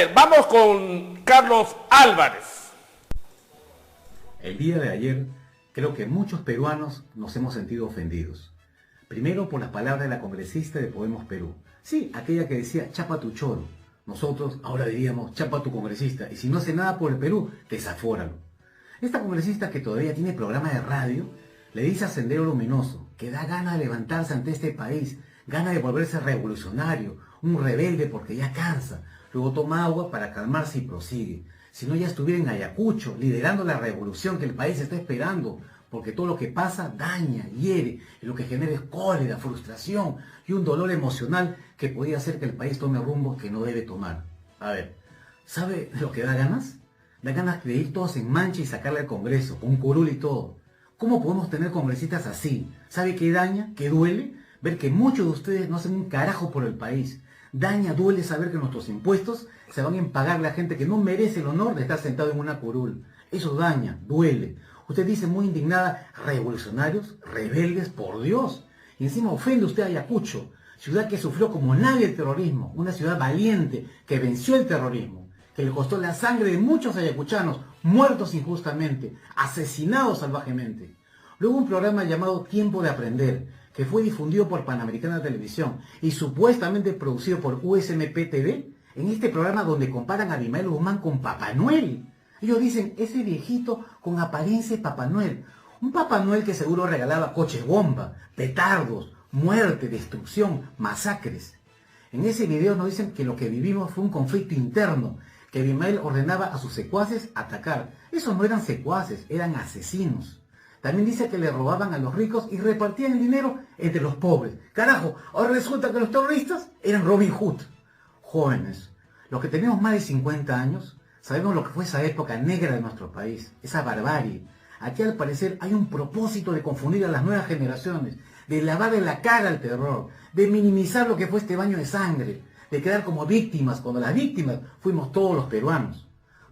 ver, vamos con Carlos Álvarez. El día de ayer, creo que muchos peruanos nos hemos sentido ofendidos. Primero por las palabras de la congresista de Podemos Perú. Sí, aquella que decía, chapa tu choro. Nosotros ahora diríamos, chapa tu congresista. Y si no hace nada por el Perú, desafóralo. Esta congresista que todavía tiene programa de radio, le dice a Sendero Luminoso que da ganas de levantarse ante este país, gana de volverse revolucionario, un rebelde porque ya cansa. Luego toma agua para calmarse y prosigue. Si no, ya estuviera en Ayacucho, liderando la revolución que el país está esperando, porque todo lo que pasa daña, hiere, y lo que genera es cólera, frustración y un dolor emocional que podría hacer que el país tome rumbos que no debe tomar. A ver, ¿sabe lo que da ganas? Da ganas de ir todos en mancha y sacarle al Congreso, con curul y todo. ¿Cómo podemos tener congresistas así? ¿Sabe qué daña? ¿Qué duele? Ver que muchos de ustedes no hacen un carajo por el país. Daña, duele saber que nuestros impuestos se van a pagarle a gente que no merece el honor de estar sentado en una curul. Eso daña, duele. Usted dice muy indignada, revolucionarios, rebeldes, por Dios. Y encima ofende usted a Ayacucho, ciudad que sufrió como nadie el terrorismo, una ciudad valiente que venció el terrorismo, que le costó la sangre de muchos ayacuchanos, muertos injustamente, asesinados salvajemente. Luego un programa llamado Tiempo de Aprender, que fue difundido por Panamericana Televisión y supuestamente producido por USMP TV, en este programa donde comparan a Abimael Guzmán con Papá Noel. Ellos dicen, ese viejito con apariencia de Papá Noel. Un Papá Noel que seguro regalaba coches bomba, petardos, muerte, destrucción, masacres. En ese video nos dicen que lo que vivimos fue un conflicto interno, que Abimael ordenaba a sus secuaces atacar. Esos no eran secuaces, eran asesinos. También dice que le robaban a los ricos y repartían el dinero entre los pobres. Carajo, ahora resulta que los terroristas eran Robin Hood. Jóvenes, los que tenemos más de 50 años, sabemos lo que fue esa época negra de nuestro país, esa barbarie. Aquí al parecer hay un propósito de confundir a las nuevas generaciones, de lavarle la cara al terror, de minimizar lo que fue este baño de sangre, de quedar como víctimas, cuando las víctimas fuimos todos los peruanos.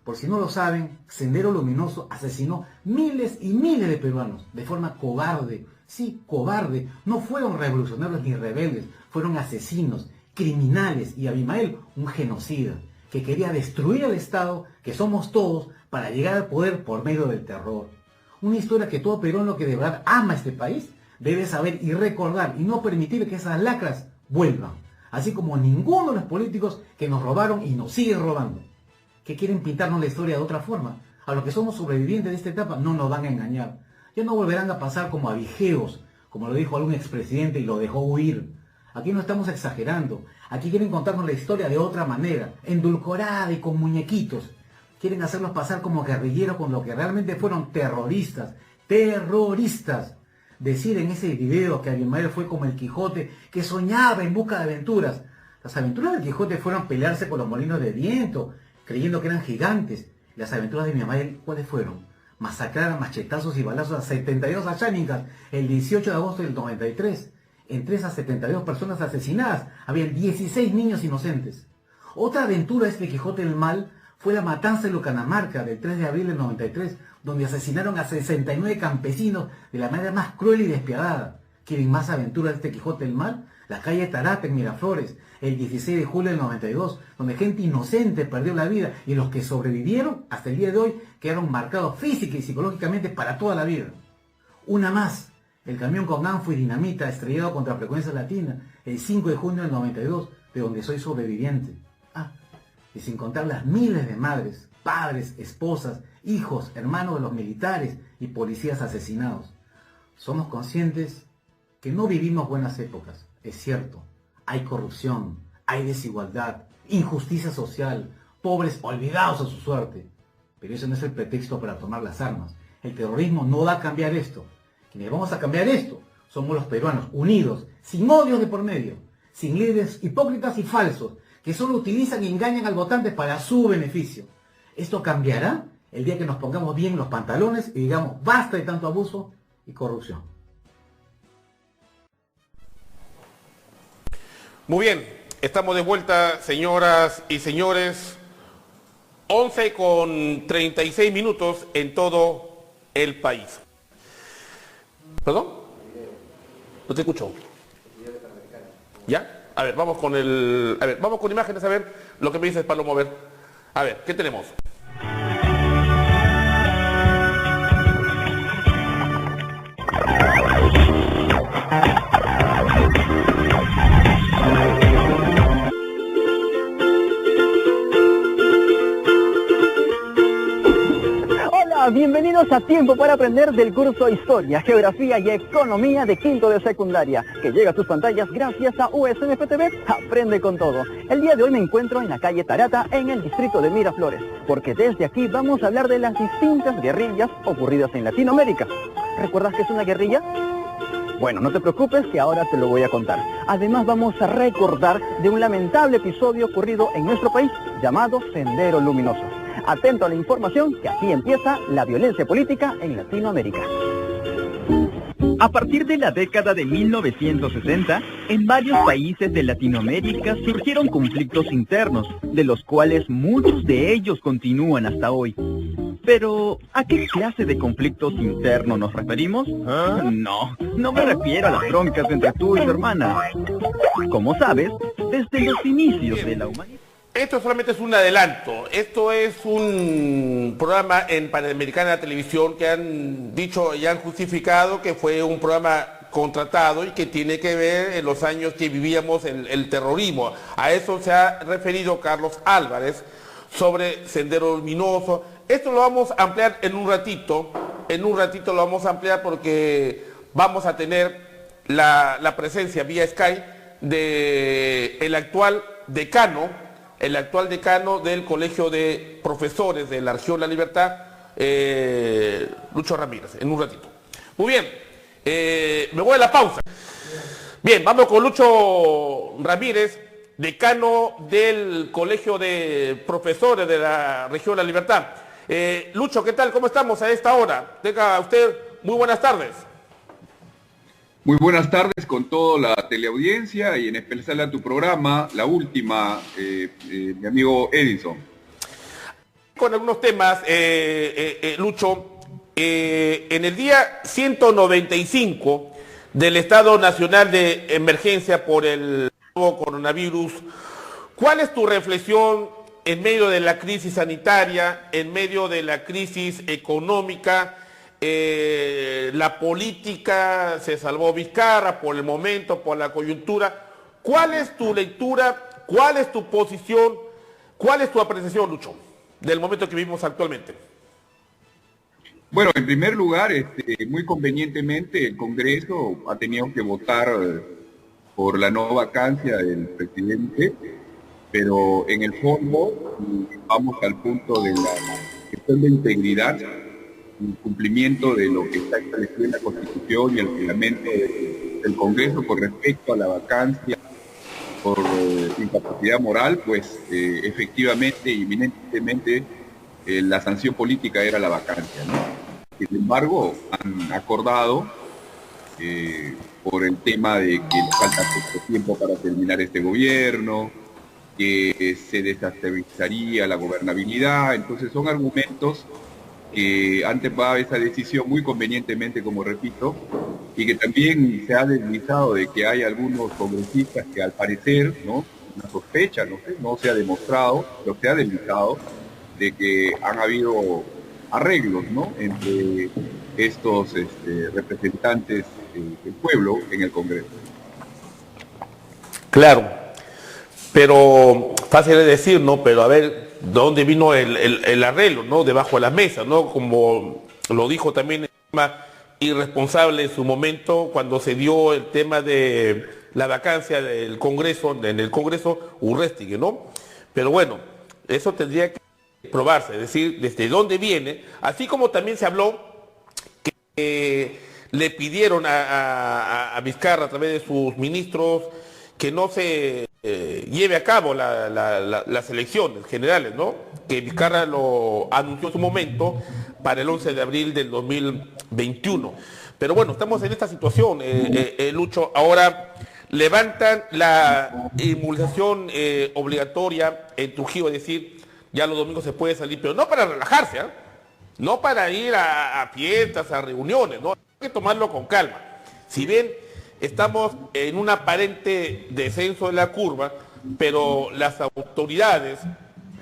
Por si no lo saben, Sendero Luminoso asesinó miles y miles de peruanos de forma cobarde. Sí, cobarde. No fueron revolucionarios ni rebeldes, fueron asesinos, criminales y Abimael un genocida que quería destruir al Estado, que somos todos, para llegar al poder por medio del terror. Una historia que todo peruano que de verdad ama este país debe saber y recordar y no permitir que esas lacras vuelvan. Así como ninguno de los políticos que nos robaron y nos siguen robando. Que quieren pintarnos la historia de otra forma. A los que somos sobrevivientes de esta etapa no nos van a engañar. Ya no volverán a pasar como avijeos, como lo dijo algún expresidente y lo dejó huir. Aquí no estamos exagerando. Aquí quieren contarnos la historia de otra manera, endulcorada y con muñequitos. Quieren hacerlos pasar como guerrilleros con lo que realmente fueron terroristas. Terroristas. Decir en ese video que Abimael fue como el Quijote que soñaba en busca de aventuras. Las aventuras del Quijote fueron pelearse con los molinos de viento, creyendo que eran gigantes. Las aventuras de Abimael, ¿cuáles fueron? Masacrar a machetazos y balazos a 72 achánicas el 18 de agosto del 93. Entre esas 72 personas asesinadas, había 16 niños inocentes. Otra aventura de este Quijote del Mal fue la matanza de Lucanamarca del 3 de abril del 93, donde asesinaron a 69 campesinos de la manera más cruel y despiadada. ¿Quieren más aventuras de este Quijote del Mal? La calle Tarata en Miraflores, el 16 de julio del 92, donde gente inocente perdió la vida y los que sobrevivieron hasta el día de hoy quedaron marcados física y psicológicamente para toda la vida. Una más, el camión con anfo y dinamita estrellado contra Frecuencia Latina, el 5 de junio del 92, de donde soy sobreviviente. Y sin contar las miles de madres, padres, esposas, hijos, hermanos de los militares y policías asesinados. Somos conscientes que no vivimos buenas épocas, es cierto. Hay corrupción, hay desigualdad, injusticia social, pobres olvidados a su suerte. Pero eso no es el pretexto para tomar las armas. El terrorismo no va a cambiar esto. Quienes vamos a cambiar esto somos los peruanos, unidos, sin odios de por medio, sin líderes hipócritas y falsos, que solo utilizan y engañan al votante para su beneficio. Esto cambiará el día que nos pongamos bien los pantalones y digamos basta de tanto abuso y corrupción. Muy bien, estamos de vuelta, señoras y señores. 11:36 en todo el país. ¿Perdón? No te escucho. ¿Ya? A ver, vamos con imágenes, a ver lo que me dices, Palomo, a ver. A ver, ¿qué tenemos? Hola, bienvenidos a Tiempo para Aprender del curso Historia, Geografía y Economía de quinto de secundaria, que llega a tus pantallas gracias a USMF TV. Aprende con todo. El día de hoy me encuentro en la calle Tarata, en el distrito de Miraflores, porque desde aquí vamos a hablar de las distintas guerrillas ocurridas en Latinoamérica. ¿Recuerdas qué es una guerrilla? Bueno, no te preocupes que ahora te lo voy a contar. Además vamos a recordar de un lamentable episodio ocurrido en nuestro país llamado Sendero Luminoso. Atento a la información, que aquí empieza la violencia política en Latinoamérica. A partir de la década de 1960, en varios países de Latinoamérica surgieron conflictos internos, de los cuales muchos de ellos continúan hasta hoy. Pero, ¿a qué clase de conflictos internos nos referimos? No me refiero a las broncas entre tú y tu hermana. Como sabes, desde los inicios de la humanidad... Esto solamente es un adelanto. Esto es un programa en Panamericana Televisión que han dicho y han justificado que fue un programa contratado y que tiene que ver en los años que vivíamos el terrorismo. A eso se ha referido Carlos Álvarez sobre Sendero Luminoso. Esto lo vamos a ampliar en un ratito lo vamos a ampliar porque vamos a tener la presencia vía Skype de el actual decano del Colegio de Profesores de la Región La Libertad, Lucho Ramírez, en un ratito. Muy bien, me voy a la pausa. Bien, vamos con Lucho Ramírez, decano del Colegio de Profesores de la Región La Libertad. Lucho, ¿qué tal? ¿Cómo estamos a esta hora? Tenga usted muy buenas tardes. Muy buenas tardes con toda la teleaudiencia y en especial a tu programa, la última, mi amigo Edison. Con algunos temas, Lucho, en el día 195 del Estado Nacional de Emergencia por el nuevo coronavirus, ¿cuál es tu reflexión en medio de la crisis sanitaria, en medio de la crisis económica? La política se salvó Vizcarra por el momento, por la coyuntura. ¿Cuál es tu lectura? ¿Cuál es tu posición? ¿Cuál es tu apreciación, Lucho, del momento que vivimos actualmente? Bueno, en primer lugar, muy convenientemente el Congreso ha tenido que votar por la no vacancia del presidente, pero en el fondo vamos al punto de la cuestión de integridad, el cumplimiento de lo que está establecido en la Constitución y el reglamento del Congreso con respecto a la vacancia por incapacidad moral, pues efectivamente y eminentemente la sanción política era la vacancia, ¿no? Sin embargo, han acordado por el tema de que falta poco tiempo para terminar este gobierno, que se desestabilizaría la gobernabilidad, entonces son argumentos que han tomado esa decisión muy convenientemente, como repito, y que también se ha deslizado de que hay algunos congresistas que al parecer, ¿no?, una sospecha, no se ha demostrado, pero se ha deslizado de que han habido arreglos, ¿no?, entre estos representantes del pueblo en el Congreso. Claro, pero fácil de decir, ¿no? Pero a ver, ¿de dónde vino el arreglo, ¿no? Debajo de la mesa, ¿no? Como lo dijo también el tema irresponsable en su momento cuando se dio el tema de la vacancia del Congreso, en el Congreso Urrestigue, ¿no? Pero bueno, eso tendría que probarse, es decir, desde dónde viene, así como también se habló que le pidieron a Vizcarra a través de sus ministros que no se lleve a cabo las elecciones generales, ¿no? Que Vizcarra lo anunció en su momento para el 11 de abril del 2021. Pero bueno, estamos en esta situación, Lucho. Ahora levantan la inmunización obligatoria en Trujillo, es decir, ya los domingos se puede salir, pero no para relajarse, ¿eh? No para ir a fiestas, a reuniones, ¿no? Hay que tomarlo con calma. Si bien estamos en un aparente descenso de la curva, pero las autoridades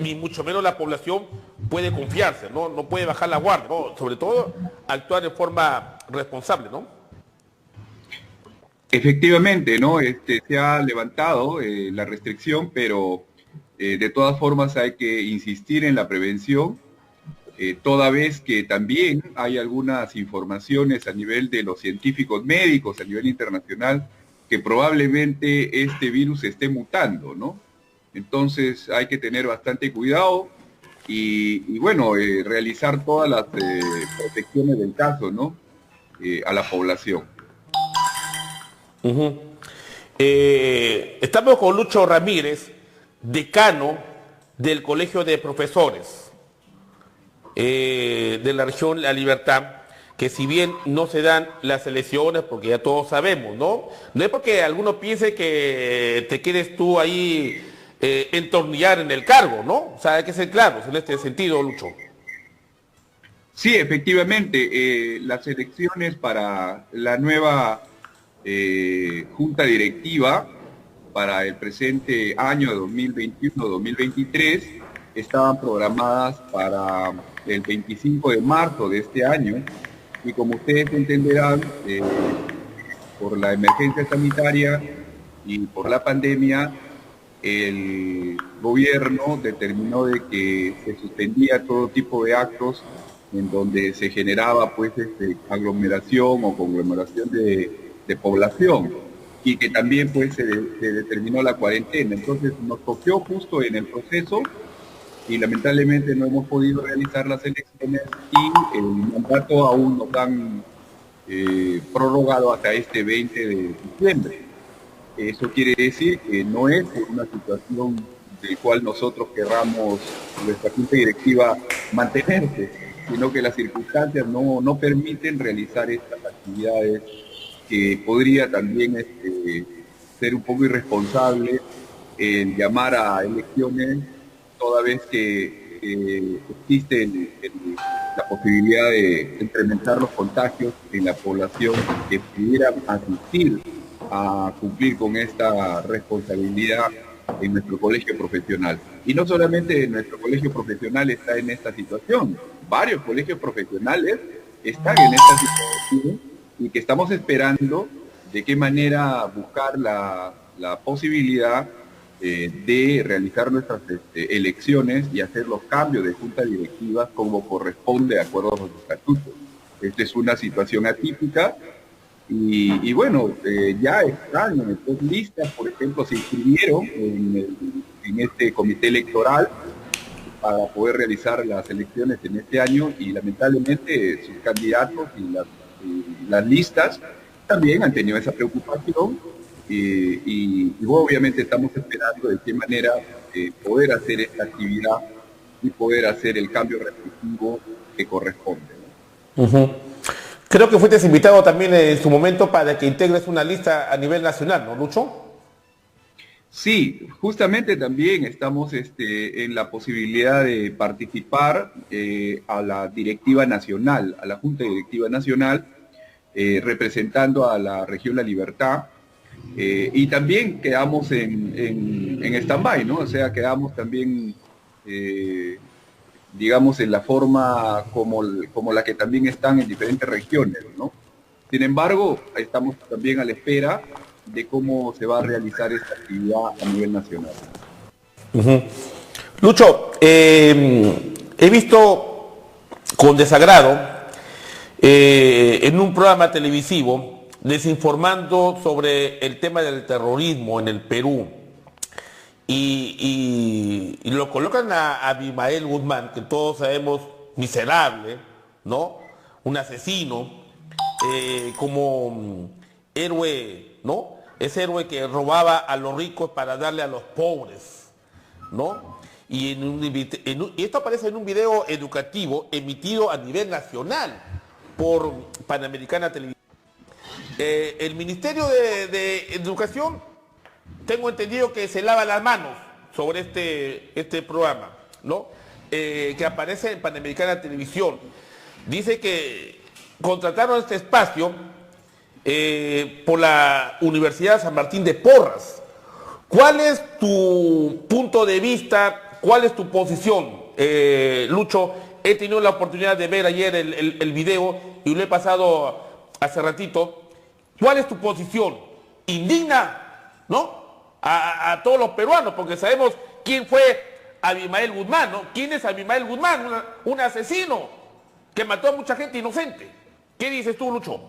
ni mucho menos la población puede confiarse, ¿no? No puede bajar la guardia, ¿no? Sobre todo actuar de forma responsable, ¿no? Efectivamente, ¿no? Se ha levantado la restricción, pero de todas formas hay que insistir en la prevención, toda vez que también hay algunas informaciones a nivel de los científicos médicos, a nivel internacional, que probablemente este virus esté mutando, ¿no? Entonces hay que tener bastante cuidado y bueno, realizar todas las protecciones del caso, ¿no? A la población. Estamos con Lucho Ramírez, decano del Colegio de Profesores de la región La Libertad, que si bien no se dan las elecciones, porque ya todos sabemos, ¿no? No es porque alguno piense que te quieres tú ahí entornillar en el cargo, ¿no? O sea, hay que ser claros en este sentido, Lucho. Sí, efectivamente, las elecciones para la nueva junta directiva para el presente año 2021-2023 estaban programadas para el 25 de marzo de este año y como ustedes entenderán, por la emergencia sanitaria y por la pandemia, el gobierno determinó de que se suspendía todo tipo de actos en donde se generaba pues aglomeración o conglomeración de población y que también pues se determinó la cuarentena. Entonces nos toquó justo en el proceso y lamentablemente no hemos podido realizar las elecciones y el mandato aún nos han prorrogado hasta este 20 de diciembre. Eso quiere decir que no es una situación del cual nosotros querramos nuestra junta directiva mantenerse, sino que las circunstancias no permiten realizar estas actividades que podría también ser un poco irresponsable en llamar a elecciones toda vez que existe la posibilidad de incrementar los contagios en la población que pudiera asistir a cumplir con esta responsabilidad en nuestro colegio profesional. Y no solamente nuestro colegio profesional está en esta situación, varios colegios profesionales están en esta situación y que estamos esperando de qué manera buscar la posibilidad de realizar nuestras elecciones y hacer los cambios de junta directiva como corresponde de acuerdo a los estatutos. Esta es una situación atípica y bueno, ya están en estas listas, por ejemplo, se inscribieron en este comité electoral para poder realizar las elecciones en este año y lamentablemente sus candidatos y las listas también han tenido esa preocupación y obviamente estamos esperando de qué manera poder hacer esta actividad y poder hacer el cambio restrictivo que corresponde, ¿no? Creo que fuiste invitado también en su momento para que integres una lista a nivel nacional, ¿no, Lucho? Sí, justamente también estamos en la posibilidad de participar a la directiva nacional, a la Junta Directiva Nacional, representando a la región La Libertad, y también quedamos en stand-by, ¿no? O sea, quedamos también, digamos, en la forma como la que también están en diferentes regiones, ¿no? Sin embargo, estamos también a la espera de cómo se va a realizar esta actividad a nivel nacional. Lucho, he visto con desagrado en un programa televisivo desinformando sobre el tema del terrorismo en el Perú y lo colocan a Abimael Guzmán, que todos sabemos miserable, ¿no? Un asesino, como héroe, ¿no? Ese héroe que robaba a los ricos para darle a los pobres, ¿no? Y esto aparece en un video educativo emitido a nivel nacional por Panamericana Televisión. El Ministerio de Educación, tengo entendido que se lava las manos sobre este programa, ¿no? Que aparece en Panamericana Televisión. Dice que contrataron este espacio por la Universidad San Martín de Porras. ¿Cuál es tu punto de vista ¿cuál es tu posición, Lucho? He tenido la oportunidad de ver ayer el video y lo he pasado hace ratito. ¿Cuál es tu posición? Indigna, ¿no? A todos los peruanos, porque sabemos quién fue Abimael Guzmán, ¿no? ¿Quién es Abimael Guzmán? Un asesino que mató a mucha gente inocente. ¿Qué dices tú, Lucho?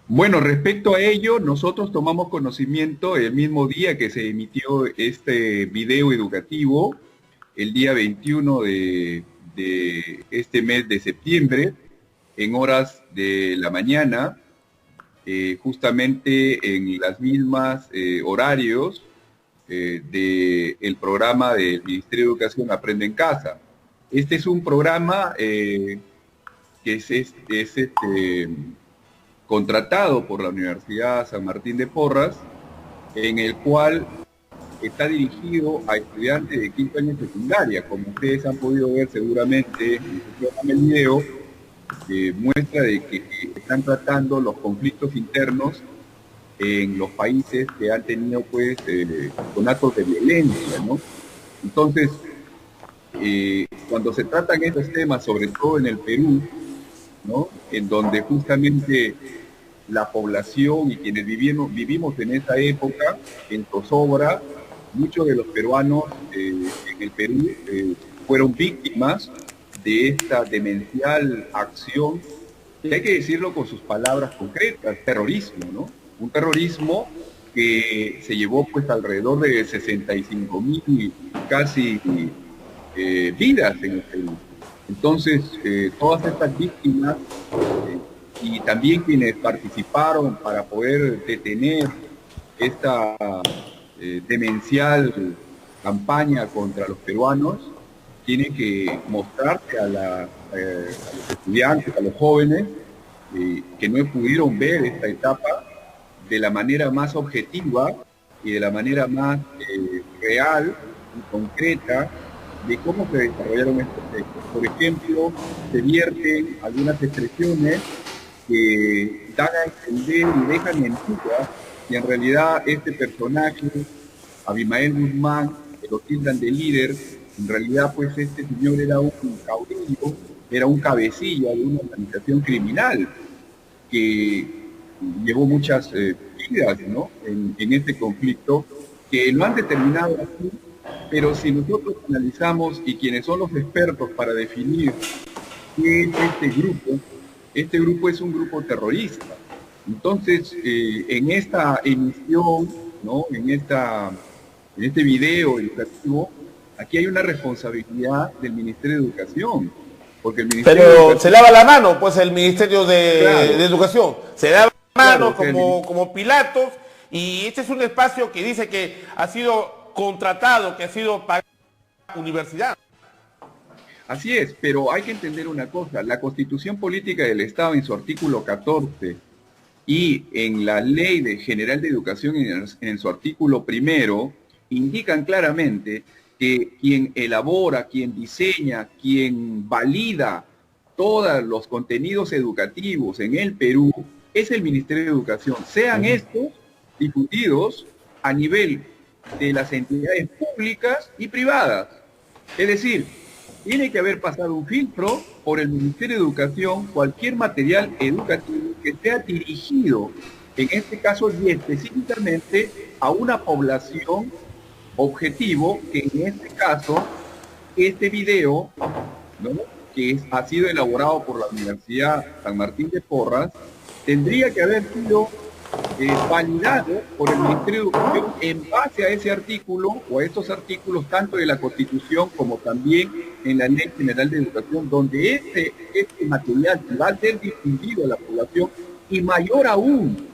Bueno, respecto a ello, nosotros tomamos conocimiento el mismo día que se emitió este video educativo, el día 21 de este mes de septiembre, en horas de la mañana, justamente en las mismas horarios del programa del Ministerio de Educación Aprende en Casa. Este es un programa que es contratado por la Universidad San Martín de Porras, en el cual está dirigido a estudiantes de quinto año de secundaria. Como ustedes han podido ver seguramente en el video, muestra de que están tratando los conflictos internos en los países que han tenido pues con actos de violencia, ¿no? Entonces, cuando se tratan estos temas, sobre todo en el Perú, ¿no?, en donde justamente la población y quienes vivimos en esa época, en zozobra, muchos de los peruanos en el Perú fueron víctimas de esta demencial acción, y hay que decirlo con sus palabras concretas, terrorismo, ¿no? Un terrorismo que se llevó pues alrededor de 65.000 casi vidas en el Perú. Entonces, todas estas víctimas y también quienes participaron para poder detener esta demencial campaña contra los peruanos, tienen que mostrarse a los estudiantes, a los jóvenes, que no pudieron ver esta etapa de la manera más objetiva y de la manera más real y concreta de cómo se desarrollaron estos hechos. Por ejemplo, se vierten algunas expresiones que dan a entender y dejan en duda que en realidad este personaje, Abimael Guzmán, que lo tildan de líder, en realidad pues este señor era un caudillo, era un cabecilla de una organización criminal que llevó muchas vidas, ¿no?, en este conflicto, que lo han determinado así. Pero si nosotros analizamos, y quienes son los expertos para definir qué es este grupo es un grupo terrorista. Entonces, en esta emisión, ¿no?, en este video educativo, aquí hay una responsabilidad del Ministerio de Educación. Porque el Ministerio de Educación, se lava la mano, pues el Ministerio de Educación. Se lava la mano como Pilatos, y este es un espacio que dice que ha sido contratado, que ha sido pagado por la universidad. Así es, pero hay que entender una cosa: la Constitución Política del Estado, en su artículo 14, y en la Ley General de Educación, en su artículo 1, indican claramente que quien elabora, quien diseña, quien valida todos los contenidos educativos en el Perú es el Ministerio de Educación, sean estos difundidos a nivel de las entidades públicas y privadas. Es decir, tiene que haber pasado un filtro por el Ministerio de Educación cualquier material educativo que sea dirigido, en este caso y específicamente, a una población objetivo, que en este caso, este video, ¿no?, que ha sido elaborado por la Universidad San Martín de Porras, tendría que haber sido validado por el Ministerio de Educación en base a ese artículo o a estos artículos, tanto de la Constitución como también en la Ley General de Educación, donde este material va a ser difundido a la población, y mayor aún,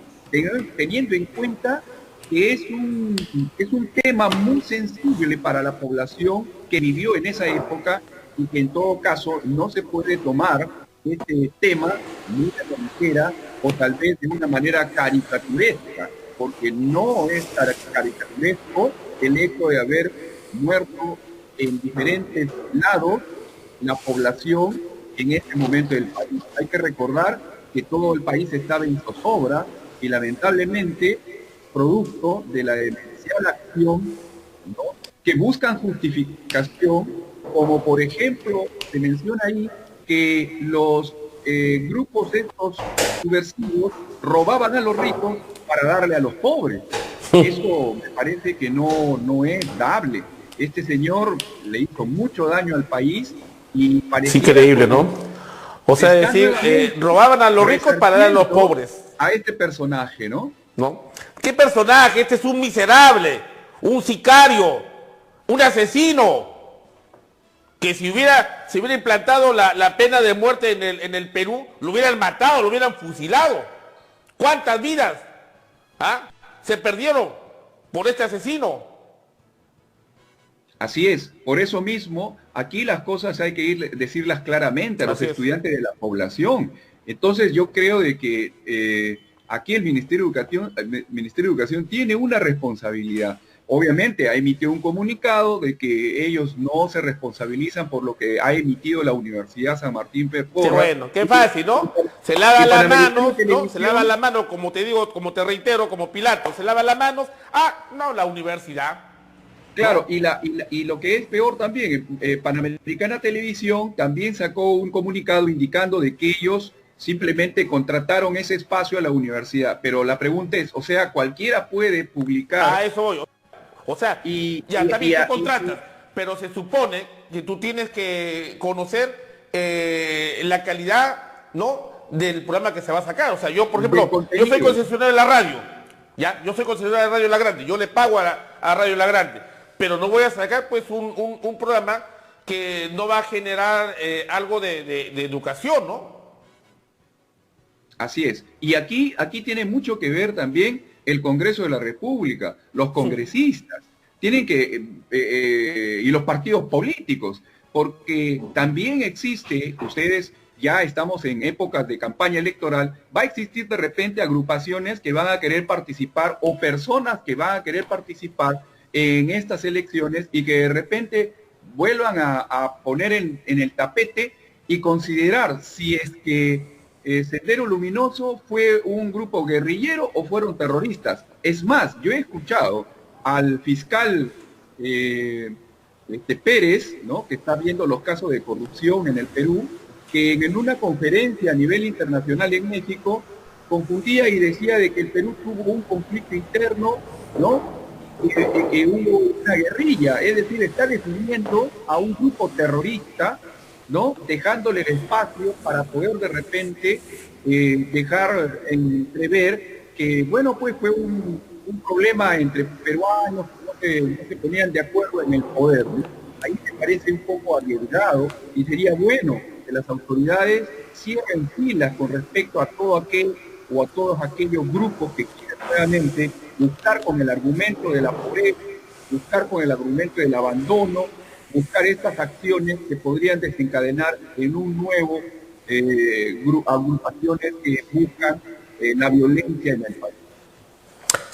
teniendo en cuenta que es un tema muy sensible para la población que vivió en esa época, y que en todo caso no se puede tomar este tema muy a la ligera o tal vez de una manera caricaturesca, porque no es caricaturesco el hecho de haber muerto en diferentes lados la población en este momento del país. Hay que recordar que todo el país estaba en zozobra y lamentablemente, producto de la demencial acción, ¿no?, que buscan justificación, como por ejemplo se menciona ahí que los grupos estos subversivos robaban a los ricos para darle a los pobres. Eso me parece que no es dable. Este señor le hizo mucho daño al país y parece increíble, ¿no? O sea, decir, robaban a los ricos para dar a los pobres. A este personaje, ¿no? ¿No? ¿Qué personaje? Este es un miserable, un sicario, un asesino, que si se hubiera implantado la pena de muerte en el Perú, lo hubieran matado, lo hubieran fusilado. ¿Cuántas vidas se perdieron por este asesino? Así es, por eso mismo, aquí las cosas hay que decirlas claramente a los estudiantes de la población. Entonces yo creo de que aquí el Ministerio de Educación tiene una responsabilidad. Obviamente ha emitido un comunicado de que ellos no se responsabilizan por lo que ha emitido la Universidad San Martín Porras. Sí, bueno, qué fácil, ¿no? Se lava las manos, ¿no? Se lava las manos, como te digo, como te reitero, como Pilato, se lava las manos. No, la universidad. Claro, y lo que es peor también, Panamericana Televisión también sacó un comunicado indicando de que ellos simplemente contrataron ese espacio a la universidad. Pero la pregunta es, o sea, cualquiera puede publicar. Eso voy. O sea, también tú contratas, pero se supone que tú tienes que conocer la calidad, ¿no?, del programa que se va a sacar. O sea, yo, por ejemplo, yo soy concesionario de la radio, ¿ya? Yo soy concesionario de Radio La Grande, yo le pago a Radio La Grande, pero no voy a sacar, pues, un programa que no va a generar algo de educación, ¿no? Así es. Y aquí tiene mucho que ver también el Congreso de la República, los congresistas, tienen que, y los partidos políticos, porque también existe, ustedes ya estamos en épocas de campaña electoral, va a existir de repente agrupaciones que van a querer participar o personas que van a querer participar en estas elecciones y que de repente vuelvan a poner en el tapete y considerar si es que Sendero Luminoso fue un grupo guerrillero o fueron terroristas. Es más, yo he escuchado al fiscal Pérez, ¿no?, que está viendo los casos de corrupción en el Perú, que en una conferencia a nivel internacional en México confundía y decía de que el Perú tuvo un conflicto interno, ¿no?, que hubo una guerrilla, es decir, está definiendo a un grupo terrorista, ¿no?, dejándole el espacio para poder de repente dejar entrever que, bueno, pues fue un problema entre peruanos que no se ponían de acuerdo en el poder, ¿no? Ahí me parece un poco arriesgado y sería bueno que las autoridades cierren filas con respecto a todo aquel o a todos aquellos grupos que quieren realmente buscar con el argumento de la pobreza, buscar con el argumento del abandono, buscar estas acciones que podrían desencadenar en un nuevo agrupaciones que buscan la violencia en el país.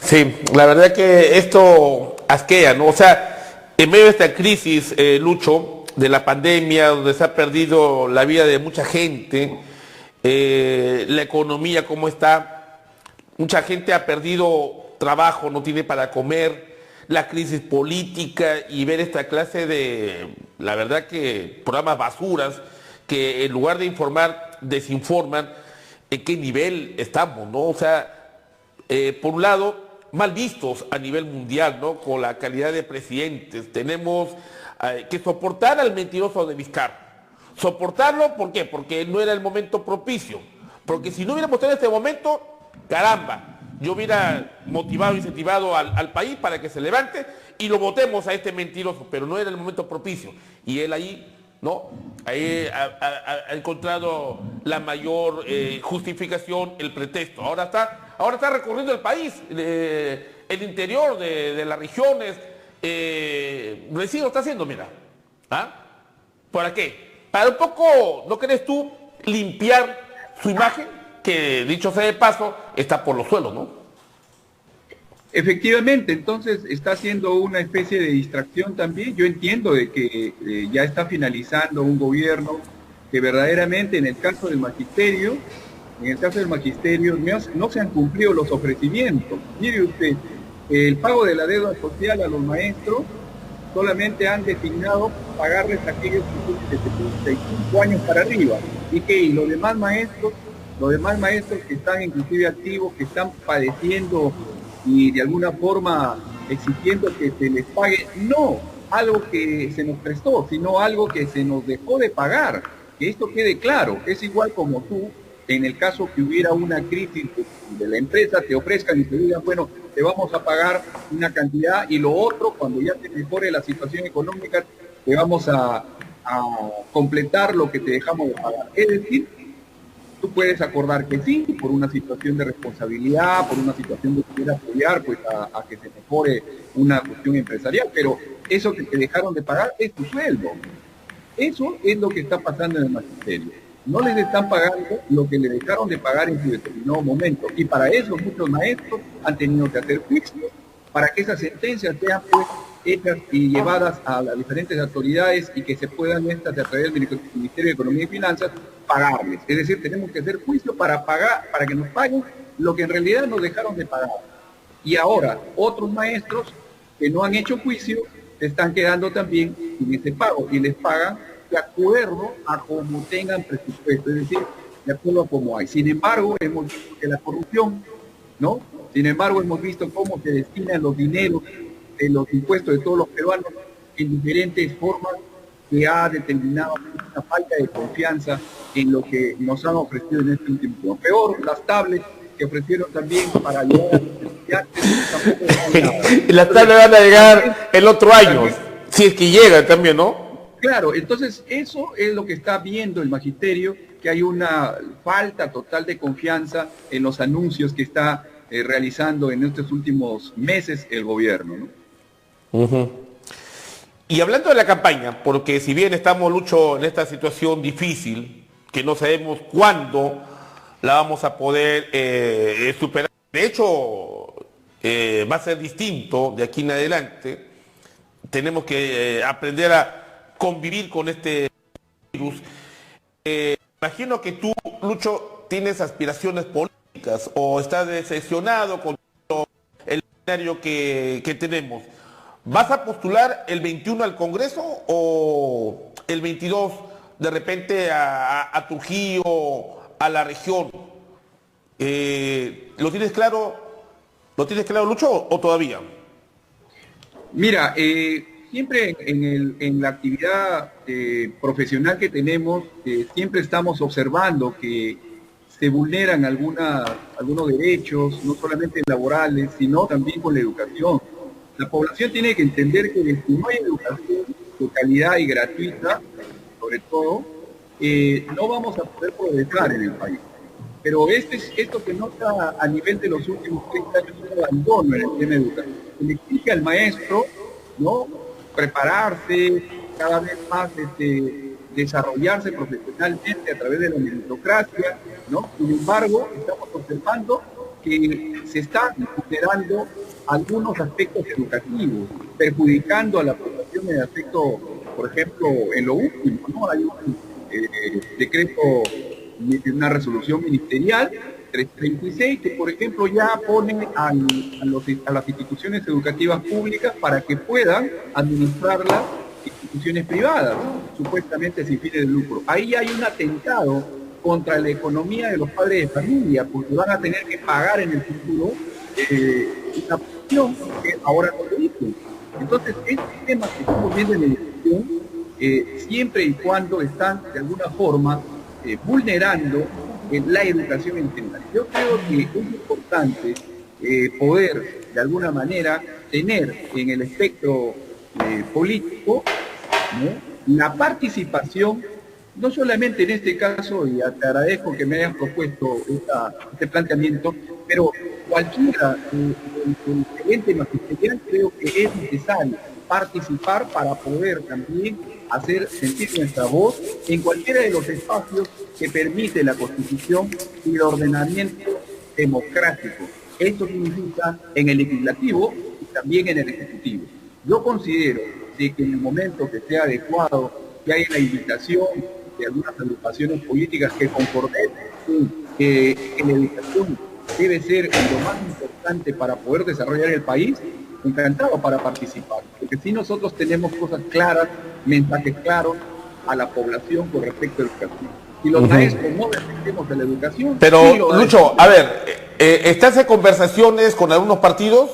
Sí, la verdad que esto asquea, ¿no? O sea, en medio de esta crisis, Lucho, de la pandemia, donde se ha perdido la vida de mucha gente, la economía como está, mucha gente ha perdido trabajo, no tiene para comer, la crisis política, y ver esta clase de, la verdad que programas basuras, que en lugar de informar, desinforman. ¿En qué nivel estamos, no? O sea, por un lado, mal vistos a nivel mundial, ¿no?, con la calidad de presidentes. Tenemos que soportar al mentiroso de Vizcarra. Soportarlo, ¿por qué? Porque no era el momento propicio. Porque si no hubiéramos tenido este momento, caramba, yo hubiera motivado, incentivado al país para que se levante y lo votemos a este mentiroso, pero no era el momento propicio. Y él ahí, ¿no?, ahí ha encontrado la mayor justificación, el pretexto. Ahora está recorriendo el país, el interior de las regiones, recién lo está haciendo, mira. ¿Para qué? Para un poco, ¿no crees tú, limpiar su imagen, que dicho sea de paso, está por los suelos, ¿no? Efectivamente, entonces está haciendo una especie de distracción también. Yo entiendo de que ya está finalizando un gobierno que verdaderamente en el caso del magisterio, no se han cumplido los ofrecimientos. Mire usted, el pago de la deuda social a los maestros solamente han designado pagarles a aquellos que tienen de 75 años para arriba. Y que los demás maestros que están inclusive activos, que están padeciendo y de alguna forma exigiendo que se les pague, no algo que se nos prestó, sino algo que se nos dejó de pagar. Que esto quede claro, es igual como tú, en el caso que hubiera una crisis de la empresa, te ofrezcan y te digan, bueno, te vamos a pagar una cantidad, y lo otro, cuando ya te mejore la situación económica, te vamos a completar lo que te dejamos de pagar. Es decir, tú puedes acordar que sí, por una situación de responsabilidad, por una situación de querer apoyar pues a que se mejore una cuestión empresarial, pero eso que te dejaron de pagar es tu sueldo. Eso es lo que está pasando en el magisterio. No les están pagando lo que le dejaron de pagar en su determinado momento. Y para eso muchos maestros han tenido que hacer juicios para que esas sentencias sean pues hechas y llevadas a las diferentes autoridades y que se puedan estas a través del Ministerio de Economía y Finanzas pagarles. Es decir, tenemos que hacer juicio para pagar, para que nos paguen lo que en realidad nos dejaron de pagar. Y ahora otros maestros que no han hecho juicio se están quedando también sin ese pago y les pagan de acuerdo a como tengan presupuesto, es decir, de acuerdo a cómo hay. Sin embargo, hemos visto que la corrupción, ¿no? Sin embargo, hemos visto cómo se destinan los dineros de los impuestos de todos los peruanos en diferentes formas, que ha determinado una falta de confianza en lo que nos han ofrecido en este último tiempo. Peor, las tablets que ofrecieron también para ayudar a los estudiantes. Las tablets van a llegar el otro año, si es que llegan también, ¿no? Claro, entonces eso es lo que está viendo el magisterio, que hay una falta total de confianza en los anuncios que está realizando en estos últimos meses el gobierno, ¿no? Uh-huh. Y hablando de la campaña, porque si bien estamos, Lucho, en esta situación difícil, que no sabemos cuándo la vamos a poder superar, de hecho va a ser distinto de aquí en adelante, tenemos que aprender a convivir con este virus. Imagino que tú, Lucho, tienes aspiraciones políticas o estás decepcionado con el escenario que tenemos. ¿Vas a postular el 21 al Congreso o el 22 de repente a Trujillo, a la región? ¿Lo tienes claro, Lucho, o todavía? Mira, siempre en la actividad profesional que tenemos, siempre estamos observando que se vulneran algunos derechos, no solamente laborales, sino también con la educación. La población tiene que entender que si no hay educación de calidad y gratuita, sobre todo, no vamos a poder progresar en el país. Pero esto se nota a nivel de los últimos 30 años de abandono en el tema de educación. Se le exige al maestro, ¿no?, prepararse, cada vez más desarrollarse profesionalmente a través de la meritocracia, ¿no? Sin embargo, estamos observando que se están vulnerando algunos aspectos educativos, perjudicando a la población en el aspecto, por ejemplo, en lo último, ¿no? Hay un decreto, una resolución ministerial 336 que, por ejemplo, ya pone a las instituciones educativas públicas para que puedan administrarlas instituciones privadas, supuestamente sin fines de lucro. Ahí hay un atentado contra la economía de los padres de familia, porque van a tener que pagar en el futuro una pensión que ahora no lo dicen. Entonces, estos temas que estamos viendo en la educación, siempre y cuando están de alguna forma vulnerando la educación en general. Yo creo que es importante poder, de alguna manera, tener en el espectro político, ¿no?, la participación, no solamente en este caso, y te agradezco que me hayas propuesto este planteamiento, pero cualquiera del ente magisterial, creo que es necesario participar para poder también hacer sentir nuestra voz en cualquiera de los espacios que permite la Constitución y el ordenamiento democrático. Esto significa en el legislativo y también en el ejecutivo. Yo considero de que en el momento que sea adecuado, que haya la invitación de algunas agrupaciones políticas que concorden que la educación debe ser lo más importante para poder desarrollar el país, encantado para participar. porque si nosotros tenemos cosas claras, mensajes claros a la población con respecto a la educación. Si los maestros no defendemos de la educación... Pero, sí Lucho, a ver, ¿estás en conversaciones con algunos partidos?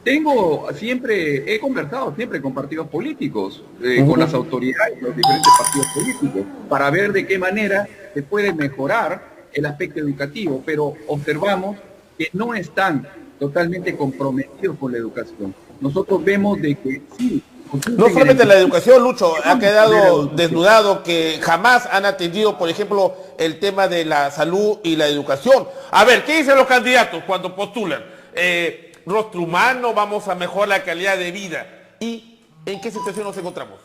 He conversado siempre con partidos políticos, con las autoridades de los diferentes partidos políticos, para ver de qué manera se puede mejorar el aspecto educativo, pero observamos que no están totalmente comprometidos con la educación. Nosotros vemos de que sí. No solamente la educación, Lucho, ha quedado desnudado que jamás han atendido, por ejemplo, el tema de la salud y la educación. A ver, ¿qué dicen los candidatos cuando postulan? Rostro humano, vamos a mejorar la calidad de vida. ¿Y en qué situación nos encontramos?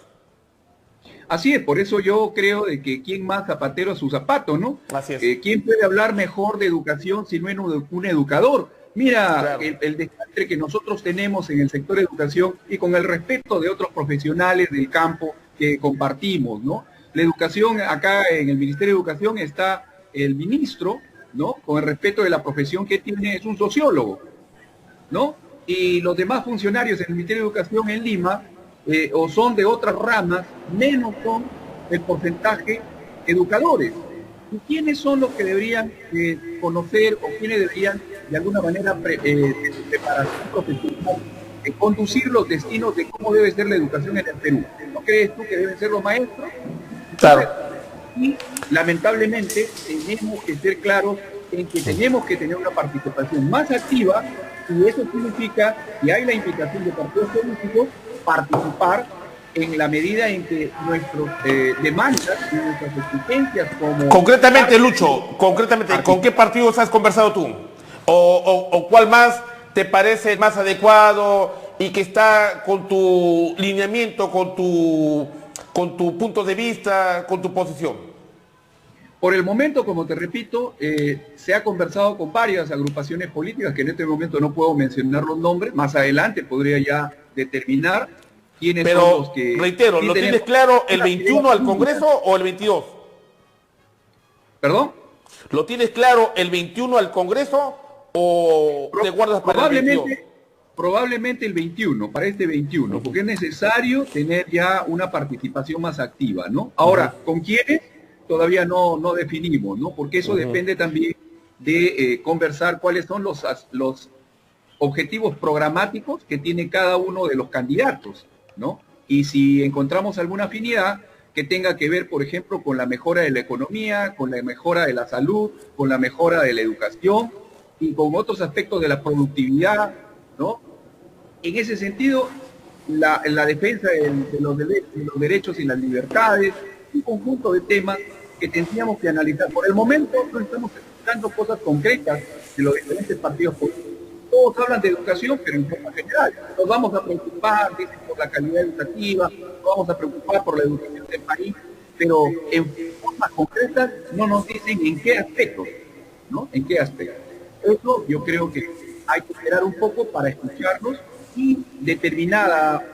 Así es, por eso yo creo de que quién más zapatero a su zapato, ¿no? Así es. ¿Quién puede hablar mejor de educación si no es un educador? Mira, claro, el desastre que nosotros tenemos en el sector de educación y con el respeto de otros profesionales del campo que compartimos, ¿no? La educación, acá en el Ministerio de Educación está el ministro, ¿no? Con el respeto de la profesión que tiene, es un sociólogo, ¿no? Y los demás funcionarios en el Ministerio de Educación en Lima, o son de otras ramas, menos son el porcentaje educadores. ¿Y quiénes son los que deberían conocer o quiénes deberían de alguna manera preparación profesional, conducir los destinos de cómo debe ser la educación en el Perú? ¿No crees tú que deben ser los maestros? Claro. Y lamentablemente tenemos que ser claros en que tenemos que tener una participación más activa, y eso significa que hay la invitación de partidos políticos participar en la medida en que nuestras demandas y nuestras exigencias como... Concretamente, Lucho, ¿con qué partidos has conversado tú? ¿O cuál más te parece más adecuado y que está con tu lineamiento, con tu punto de vista, con tu posición? Por el momento, como te repito, se ha conversado con varias agrupaciones políticas que en este momento no puedo mencionar los nombres. Más adelante podría ya determinar quiénes son los que... Pero, reitero, ¿lo tienes claro el 21 al Congreso o el 22? ¿Perdón? ¿Lo tienes claro el 21 al Congreso o te guardas para el 22? Probablemente el 21, para este 21, porque es necesario tener ya una participación más activa, ¿no? Ahora, ¿con quiénes? Todavía no definimos, ¿no? Porque eso depende también de conversar cuáles son los objetivos programáticos que tiene cada uno de los candidatos, ¿no? Y si encontramos alguna afinidad que tenga que ver, por ejemplo, con la mejora de la economía, con la mejora de la salud, con la mejora de la educación y con otros aspectos de la productividad, ¿no? En ese sentido, la defensa de los derechos y las libertades, un conjunto de temas que tendríamos que analizar. Por el momento no estamos escuchando cosas concretas de los diferentes partidos políticos. Todos hablan de educación, pero en forma general. Nos vamos a preocupar, dicen, por la calidad educativa, nos vamos a preocupar por la educación del país, pero en formas concretas no nos dicen en qué aspectos, ¿no? En qué aspectos. Eso yo creo que hay que esperar un poco para escucharlos y en determinada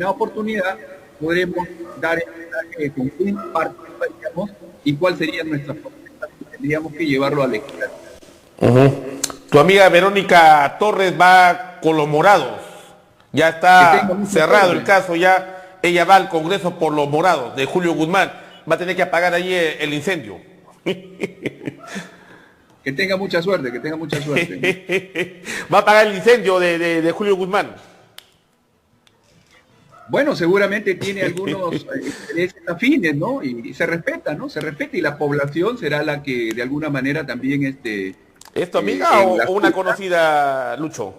oportunidad podremos dar el mensaje de con quién participaríamos y cuál sería nuestra propuesta. Tendríamos que llevarlo a la legislatura. Tu amiga Verónica Torres va con los morados. Ya está cerrado el caso, ya ella va al Congreso por los morados de Julio Guzmán. Va a tener que apagar allí el incendio. Que tenga mucha suerte, que tenga mucha suerte. Va a apagar el incendio de Julio Guzmán. Bueno, seguramente tiene algunos intereses afines, ¿no? Y se respeta, ¿no? Se respeta y la población será la que de alguna manera también... ¿Es tu amiga o una conocida, Lucho?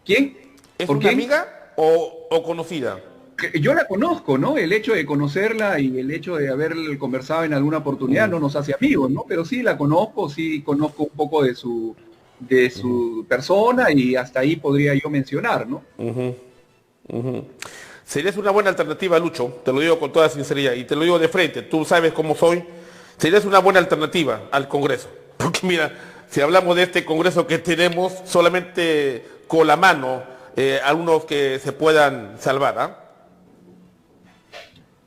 ¿Quién? ¿Es una amiga o conocida? Yo la conozco, ¿no? El hecho de conocerla y el hecho de haber conversado en alguna oportunidad no nos hace amigos, ¿no? Pero sí la conozco, sí conozco un poco de su persona y hasta ahí podría yo mencionar, ¿no? Serías una buena alternativa, Lucho, te lo digo con toda sinceridad y te lo digo de frente, tú sabes cómo soy, serías una buena alternativa al Congreso, porque mira, si hablamos de este Congreso que tenemos, solamente con la mano algunos que se puedan salvar, ¿ah?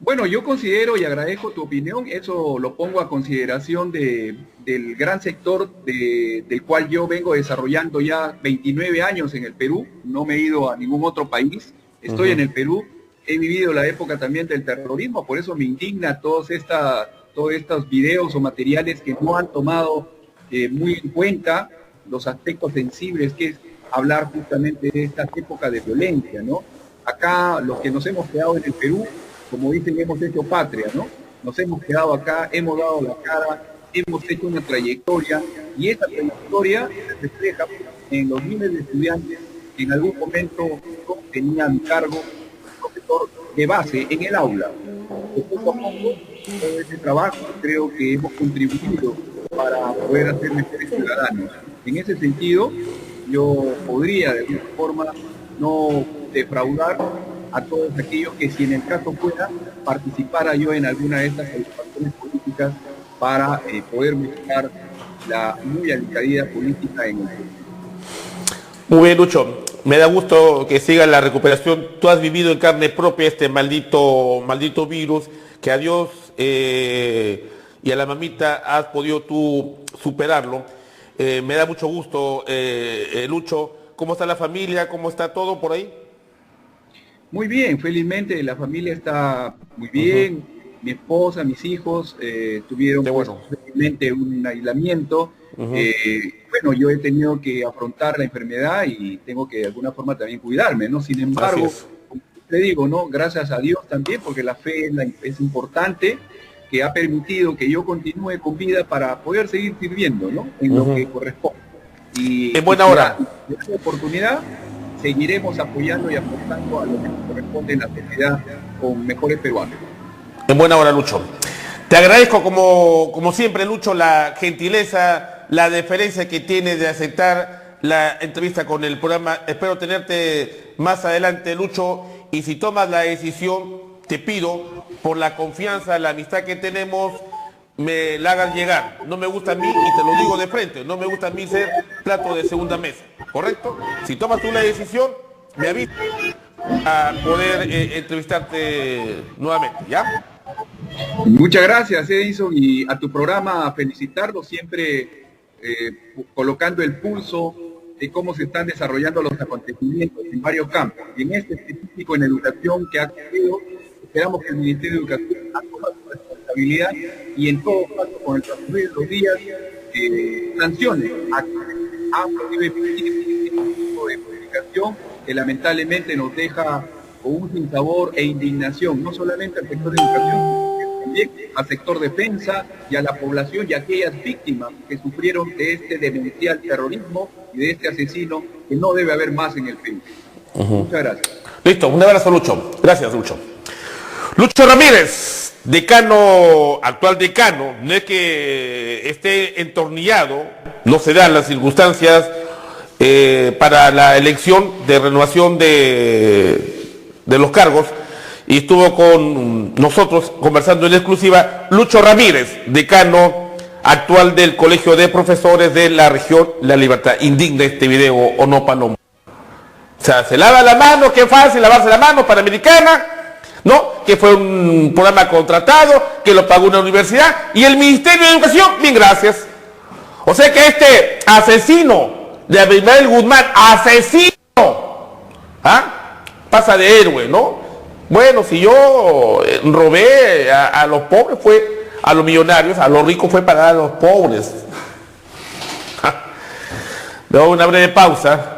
Bueno, yo considero y agradezco tu opinión, eso lo pongo a consideración del gran sector del cual yo vengo desarrollando ya 29 años en el Perú, no me he ido a ningún otro país, estoy en el Perú, he vivido la época también del terrorismo, por eso me indigna todos estos videos o materiales que no han tomado muy en cuenta los aspectos sensibles que es hablar justamente de estas épocas de violencia, ¿no? Acá los que nos hemos quedado en el Perú, como dicen, hemos hecho patria, ¿no? Nos hemos quedado acá, hemos dado la cara, hemos hecho una trayectoria y esa trayectoria se refleja en los miles de estudiantes que en algún momento tenían cargo profesor de base en el aula. De poco a poco, todo ese trabajo creo que hemos contribuido para poder hacer mejores ciudadanos. En ese sentido, yo podría de alguna forma no defraudar a todos aquellos que, si en el caso fuera, participara yo en alguna de estas agrupaciones políticas para poder buscar la muy alicaída política en el país. Muy bien, Lucho. Me da gusto que siga la recuperación. Tú has vivido en carne propia este maldito virus, que a Dios y a la mamita has podido tú superarlo. Me da mucho gusto, Lucho. ¿Cómo está la familia? ¿Cómo está todo por ahí? Muy bien, felizmente la familia está muy bien. Mi esposa, mis hijos tuvieron felizmente un aislamiento. Bueno, yo he tenido que afrontar la enfermedad y tengo que de alguna forma también cuidarme, ¿no? Sin embargo, como te digo, ¿no? Gracias a Dios también, porque la fe es importante, que ha permitido que yo continúe con vida para poder seguir sirviendo, ¿no? En lo que corresponde. Y en buena hora. En esta oportunidad seguiremos apoyando y aportando a lo que nos corresponde en la sociedad con mejores peruanos. En buena hora, Lucho. Te agradezco como siempre, Lucho, la gentileza, la deferencia que tienes de aceptar la entrevista con el programa. Espero tenerte más adelante, Lucho, y si tomas la decisión, te pido, por la confianza, la amistad que tenemos, me la hagas llegar. No me gusta a mí, y te lo digo de frente, no me gusta a mí ser plato de segunda mesa, ¿correcto? Si tomas tú la decisión, me avisas a poder entrevistarte nuevamente, ¿ya? Muchas gracias, Edison, y a tu programa felicitarlo, siempre colocando el pulso de cómo se están desarrollando los acontecimientos en varios campos. Y en este específico, en educación, que ha ocurrido, esperamos que el Ministerio de Educación asuma su responsabilidad y en todo caso, con el transcurrir de los días, sancione a quienes han podido emitir este tipo de comunicación que lamentablemente nos deja con un sinsabor e indignación, no solamente al sector de educación, sino también al sector defensa y a la población y a aquellas víctimas que sufrieron de este demencial terrorismo y de este asesino que no debe haber más en el Perú. Muchas gracias. Listo, un abrazo, Lucho. Gracias, Lucho. Lucho Ramírez, decano, actual decano, no es que esté entornillado, no se dan las circunstancias para la elección de renovación de los cargos, y estuvo con nosotros conversando en exclusiva Lucho Ramírez, decano actual del Colegio de Profesores de la Región La Libertad. Indigna este video, ¿o no, Paloma? O sea, se lava la mano, qué fácil lavarse la mano, Panamericana, ¿no? Que fue un programa contratado, que lo pagó una universidad, y el Ministerio de Educación, bien, gracias. O sea que este asesino de Abimael Guzmán, asesino, ¿ah? Pasa de héroe, ¿no? Bueno, si yo robé a los pobres, fue a los millonarios, a los ricos fue para dar a los pobres. Luego una breve pausa.